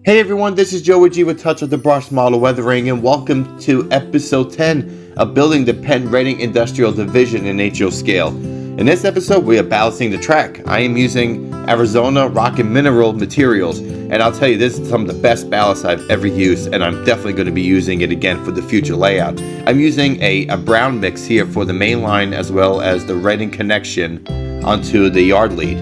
Hey everyone, this is Joey G with Touch of the Brush Model Weathering, and welcome to episode 10 of building the Penn-Reading Industrial Division in HO scale. In this episode, we are ballasting the track. I am using Arizona Rock and Mineral materials, and I'll tell you, this is some of the best ballast I've ever used, and I'm definitely going to be using it again for the future layout. I'm using a brown mix here for the main line as well as the Reading connection onto the yard lead.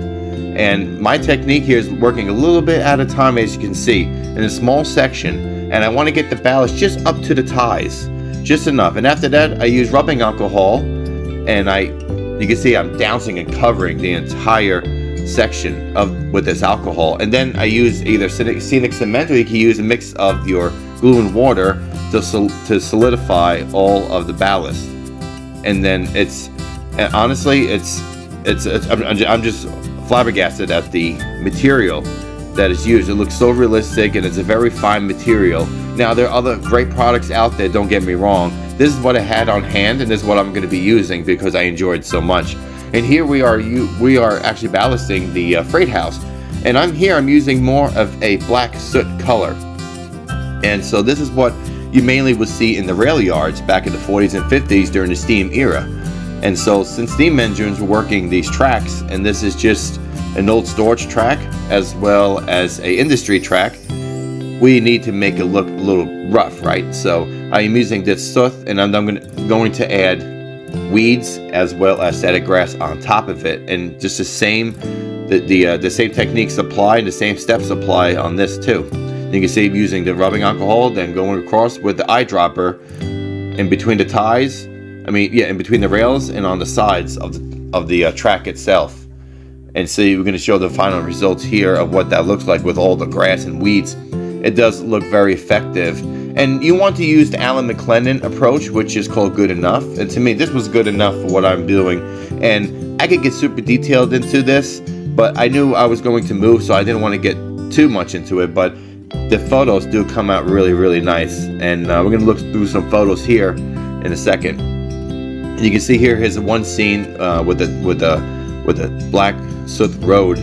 And my technique here is working a little bit at a time, as you can see, in a small section, and I want to get the ballast just up to the ties, just enough. And after that, I use rubbing alcohol, and you can see I'm dousing and covering the entire section with this alcohol. And then I use either scenic cement, or you can use a mix of your glue and water to solidify all of the ballast. And then I'm just flabbergasted at the material that is used. It looks so realistic, and it's a very fine material. Now, there are other great products out there, don't get me wrong. This is what I had on hand, and this is what I'm going to be using because I enjoyed so much. And here we are actually ballasting the freight house, and I'm using more of a black soot color. And so this is what you mainly would see in the rail yards back in the 40s and 50s during the steam era. And so since steam engines were working these tracks, and this is just an old storage track as well as a industry track, we need to make it look a little rough, right? So I am using this soot, and I'm going to add weeds as well as static grass on top of it, and just the same techniques apply, and the same steps apply on this too. You can see I'm using the rubbing alcohol, then going across with the eyedropper in between the ties. In between the rails and on the sides of the track itself. And so we're going to show the final results here of what that looks like with all the grass and weeds. It does look very effective. And you want to use the Alan McLennan approach, which is called good enough. And to me, this was good enough for what I'm doing. And I could get super detailed into this, but I knew I was going to move, so I didn't want to get too much into it. But the photos do come out really, really nice. And we're going to look through some photos here in a second. And you can see here, here's one scene with a black soot road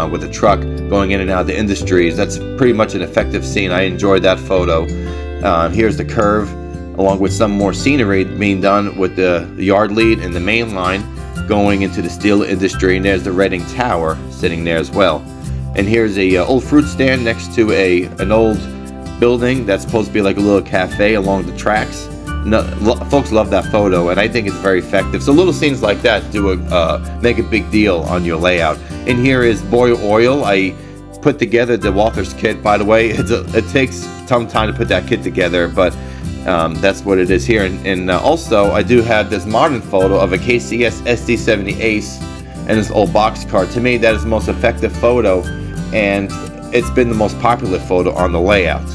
with a truck going in and out of the industries. That's pretty much an effective scene. I enjoyed that photo. Here's the curve, along with some more scenery being done with the yard lead and the main line going into the steel industry. And there's the Reading Tower sitting there as well. And here's a old fruit stand next to an old building that's supposed to be like a little cafe along the tracks. Folks love that photo, and I think it's very effective. So little scenes like that make a big deal on your layout. And here is boil oil. I put together the Walther's kit. By the way, it takes some time to put that kit together, but that's what it is here. And also, I do have this modern photo of a KCS SD70 Ace and this old boxcar. To me, that is the most effective photo, and it's been the most popular photo on the layout.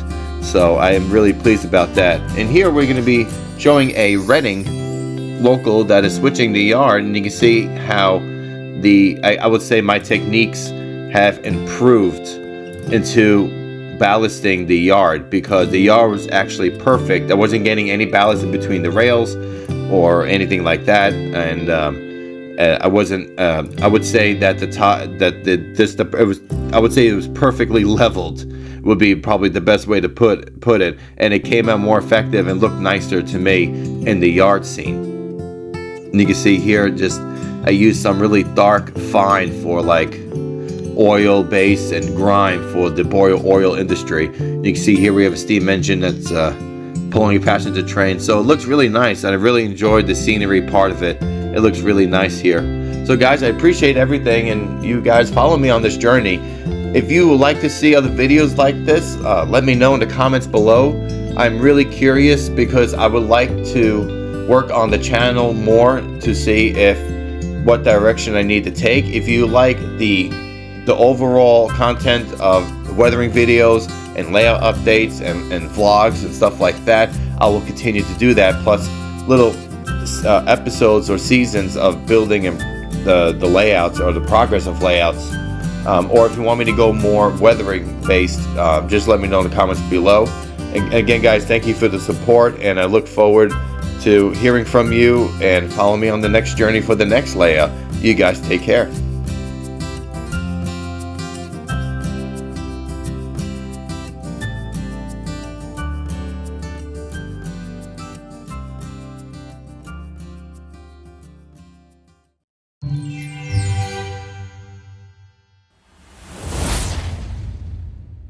So I am really pleased about that. And here we're going to be showing a Reading local that is switching the yard, and you can see how I would say my techniques have improved into ballasting the yard, because the yard was actually perfect. I wasn't getting any ballast in between the rails or anything like that, and I wasn't. I would say that I would say it was perfectly leveled. Would be probably the best way to put it, and it came out more effective and looked nicer to me in the yard scene. And you can see here, I used some really dark fine for like oil base and grime for the boil oil industry. You can see here we have a steam engine that's pulling a passenger train, so it looks really nice, and I really enjoyed the scenery part of it. It looks really nice here. So guys, I appreciate everything, and you guys follow me on this journey. If you would like to see other videos like this, let me know in the comments below. I'm really curious because I would like to work on the channel more to see what direction I need to take. If you like the overall content of weathering videos and layout updates and vlogs and stuff like that, I will continue to do that, plus little episodes or seasons of building and the layouts or the progress of layouts. Or if you want me to go more weathering based, just let me know in the comments below. And again, guys, thank you for the support, and I look forward to hearing from you, and follow me on the next journey for the next layout. You guys take care.